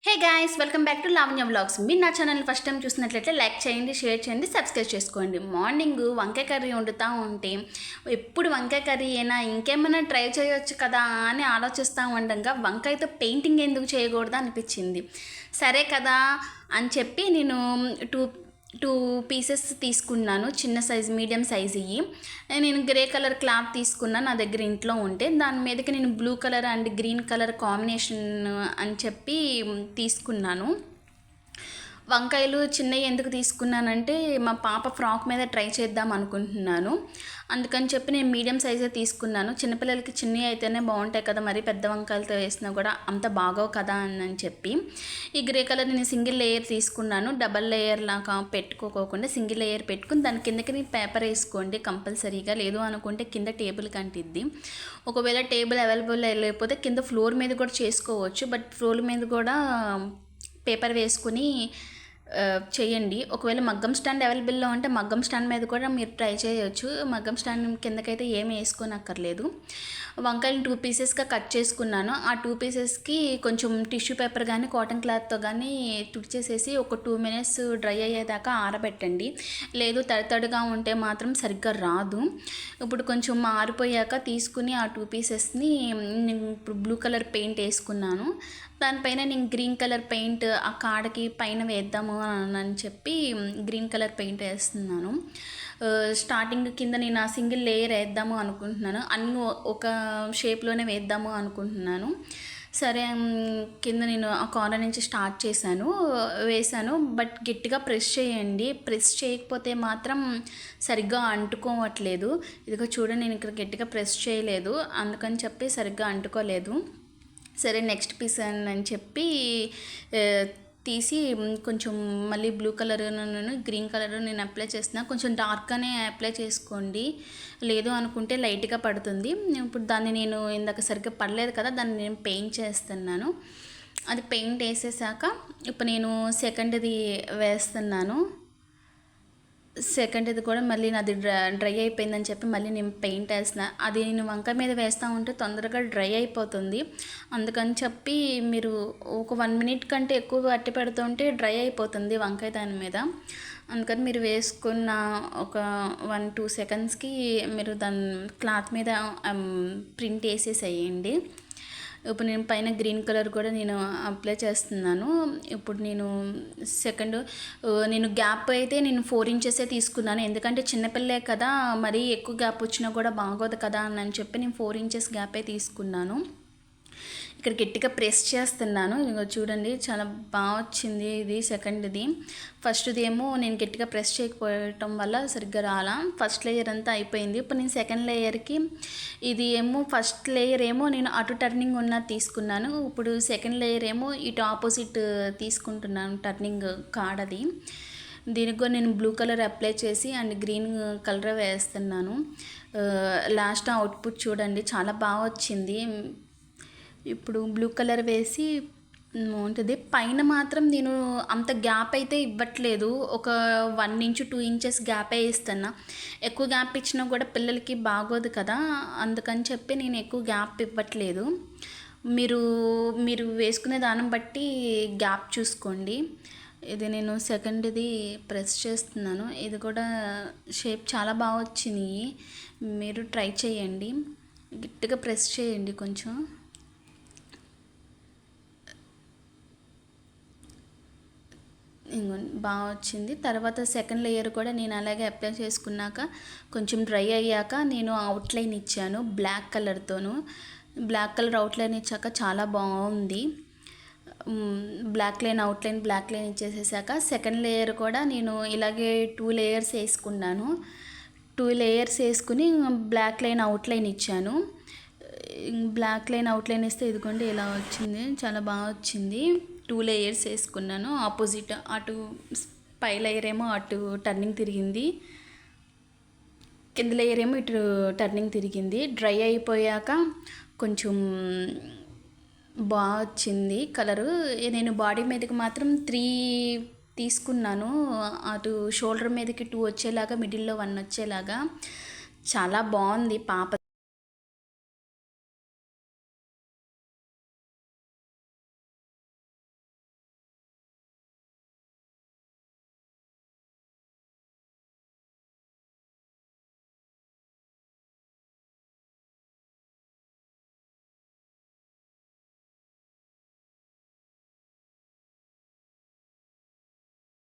Hey guys, welcome back to Lavanya vlogs. మీరు నా channel first time చూసినట్లయితే లైక్ చేయండి, షేర్ చేయండి, సబ్స్క్రైబ్ చేసుకోండి. మార్నింగ్ వంకాయ కర్రీ వండుతూ ఉంటే ఎప్పుడు వంకాయ కర్రీ అయినా ఇంకేమైనా ట్రై చేయొచ్చు కదా అని ఆలోచిస్తూ ఉండగా వంకాయతో పెయింటింగ్ ఎందుకు చేయకూడదు అనిపించింది. సరే కదా అని చెప్పి నేను టూ పీసెస్ తీసుకున్నాను, చిన్న సైజు మీడియం సైజు ఇవి. నేను గ్రే కలర్ క్లాత్ తీసుకున్నాను, నా దగ్గర ఇంట్లో ఉంటే. దాని మీదకి నేను blue colour and green colour combination అని చెప్పి తీసుకున్నాను. వంకాయలు చిన్నవి ఎందుకు తీసుకున్నానంటే మా పాప ఫ్రాక్ మీద ట్రై చేద్దాం అనుకుంటున్నాను. అందుకని చెప్పి నేను మీడియం సైజే తీసుకున్నాను. చిన్నపిల్లలకి చిన్నవి అయితేనే బాగుంటాయి కదా, మరి పెద్ద వంకాయలతో వేసినా కూడా అంత బాగోవు కదా అని చెప్పి ఈ గ్రే కలర్ నేను సింగిల్ లేయర్ తీసుకున్నాను. డబల్ లేయర్ లాగా పెట్టుకోకుండా సింగిల్ లేయర్ పెట్టుకుని దాని కిందకి పేపర్ వేసుకోండి కంపల్సరీగా. లేదు అనుకుంటే కింద టేబుల్ కంటిద్ది. ఒకవేళ టేబుల్ అవైలబుల్ లేకపోతే కింద ఫ్లోర్ మీద కూడా చేసుకోవచ్చు, బట్ ఫ్లోర్ మీద కూడా పేపర్ వేసుకుని చేయండి. ఒకవేళ మగ్గం స్టాండ్ అవైలబుల్లో ఉంటే మగ్గం స్టాండ్ మీద కూడా మీరు ట్రై చేయొచ్చు. మగ్గం స్టాండ్ కిందకైతే ఏమి వేసుకోనక్కర్లేదు. వంకాయలు 2 పీసెస్గా కట్ చేసుకున్నాను. ఆ 2 పీసెస్కి కొంచెం టిష్యూ పేపర్ కానీ కాటన్ క్లాత్తో కానీ తుడిచేసేసి ఒక 2 మినిట్స్ డ్రై అయ్యేదాకా ఆరబెట్టండి. లేదు తడితడిగా ఉంటే మాత్రం సరిగ్గా రాదు. ఇప్పుడు కొంచెం ఆరిపోయాక తీసుకుని ఆ 2 పీసెస్ని నేను ఇప్పుడు బ్లూ కలర్ పెయింట్ వేసుకున్నాను. దానిపైన నేను గ్రీన్ కలర్ పెయింట్ ఆ కాడకి పైన వేద్దాము అని చెప్పి గ్రీన్ కలర్ పెయింట్ వేస్తున్నాను. స్టార్టింగ్ కింద నేను ఆ సింగిల్ లేయర్ వేద్దాము అనుకుంటున్నాను, అన్నీ ఒక షేప్లోనే వేద్దాము అనుకుంటున్నాను. సరే, కింద నేను ఆ కార్నర్ నుంచి స్టార్ట్ వేసాను. బట్ గట్టిగా ప్రెస్ చేయండి. ప్రెస్ చేయకపోతే మాత్రం సరిగ్గా అంటుకోవట్లేదు. ఇదిగో చూడండి, నేను ఇక్కడ గట్టిగా ప్రెస్ చేయలేదు, అందుకని చెప్పి సరిగ్గా అంటుకోలేదు. సరే, నెక్స్ట్ పీస్ అని చెప్పి తీసి కొంచెం మళ్ళీ బ్లూ కలర్ గ్రీన్ కలర్ నేను అప్లై చేస్తున్నాను. కొంచెం డార్క్గానే అప్లై చేసుకోండి, లేదు అనుకుంటే లైట్గా పడుతుంది. ఇప్పుడు దాన్ని నేను ఇందాక సరిగ్గా పడలేదు కదా, దాన్ని నేను పెయింట్ చేస్తున్నాను. అది పెయింట్ వేసేసాక ఇప్పుడు నేను సెకండ్ది వేస్తున్నాను. సెకండ్ది కూడా మళ్ళీ నాది డ్రై అయిపోయిందని చెప్పి మళ్ళీ నేను పెయింట్ వేసిన. అది నేను వంకాయ మీద వేస్తూ ఉంటే తొందరగా డ్రై అయిపోతుంది. అందుకని చెప్పి మీరు ఒక 1 మినిట్ కంటే ఎక్కువ అట్టి పెడుతుంటే డ్రై అయిపోతుంది వంకాయ దాని మీద. అందుకని మీరు వేసుకున్న ఒక 1-2 సెకండ్స్కి మీరు దాని క్లాత్ మీద ప్రింట్ వేసేసేయండి. ఇప్పుడు నేను పైన గ్రీన్ కలర్ కూడా నేను అప్లై చేస్తున్నాను. ఇప్పుడు నేను గ్యాప్ అయితే నేను 4 ఇంచెసే తీసుకున్నాను, ఎందుకంటే చిన్నపిల్లే కదా, మరీ ఎక్కువ గ్యాప్ వచ్చినా కూడా బాగోదు కదా అని చెప్పి నేను 4 ఇంచెస్ గ్యాపే తీసుకున్నాను. ఇక్కడ గట్టిగా ప్రెస్ చేస్తున్నాను. ఇదిగో చూడండి, చాలా బాగా వచ్చింది ఇది సెకండ్ది. ఫస్ట్ది ఏమో నేను గట్టిగా ప్రెస్ చేయకపోవటం వల్ల సరిగ్గా రాలా. ఫస్ట్ లేయర్ అంతా అయిపోయింది. ఇప్పుడు నేను సెకండ్ లేయర్కి ఇది ఏమో ఫస్ట్ లేయర్ ఏమో నేను అటు టర్నింగ్ ఉన్నది తీసుకున్నాను. ఇప్పుడు సెకండ్ లేయర్ ఏమో ఇటు ఆపోజిట్ తీసుకుంటున్నాను, టర్నింగ్ కాడది. దీనికి కూడా నేను బ్లూ కలర్ అప్లై చేసి అండ్ గ్రీన్ కలర్ వేస్తున్నాను. లాస్ట్ అవుట్పుట్ చూడండి, చాలా బాగా వచ్చింది. ఇప్పుడు బ్లూ కలర్ వేసి ఉంటుంది. పైన మాత్రం నేను అంత గ్యాప్ అయితే ఇవ్వట్లేదు, ఒక 1-2 ఇంచెస్ గ్యాపే ఇస్తున్నా. ఎక్కువ గ్యాప్ ఇచ్చినా కూడా పిల్లలకి బాగోదు కదా, అందుకని చెప్పి నేను ఎక్కువ గ్యాప్ ఇవ్వట్లేదు. మీరు వేసుకునే దాన్ని బట్టి గ్యాప్ చూసుకోండి. ఇది నేను సెకండ్ది ప్రెస్ చేస్తున్నాను. ఇది కూడా షేప్ చాలా బాగా వచ్చినాయి, మీరు ట్రై చేయండి. గట్టిగా ప్రెస్ చేయండి కొంచెం. బాగా వచ్చింది. తర్వాత సెకండ్ లేయర్ కూడా నేను అలాగే అప్లై చేసుకున్నాక కొంచెం డ్రై అయ్యాక నేను అవుట్లైన్ ఇచ్చాను బ్లాక్ కలర్తోను. బ్లాక్ కలర్ అవుట్లైన్ ఇచ్చాక చాలా బాగుంది. బ్లాక్ లైన్ ఇచ్చేసేసాక సెకండ్ లేయర్ కూడా నేను ఇలాగే 2 లేయర్స్ వేసుకున్నాను. 2 లేయర్స్ వేసుకుని బ్లాక్ లైన్ అవుట్లైన్ ఇచ్చాను. బ్లాక్ లైన్ అవుట్లైన్ ఇస్తే ఇదిగోండి ఇలా వచ్చింది, చాలా బాగా వచ్చింది. 2 లేయర్స్ వేసుకున్నాను. ఆపోజిట్ అటు పై లేయర్ ఏమో అటు టర్నింగ్ తిరిగింది, కింద లేయర్ ఏమో ఇటు టర్నింగ్ తిరిగింది. డ్రై అయిపోయాక కొంచెం బాగా వచ్చింది కలరు. నేను బాడీ మీదకి మాత్రం 3 తీసుకున్నాను, అటు షోల్డర్ మీదకి 2 వచ్చేలాగా, మిడిల్లో 1 వచ్చేలాగా. చాలా బాగుంది పాప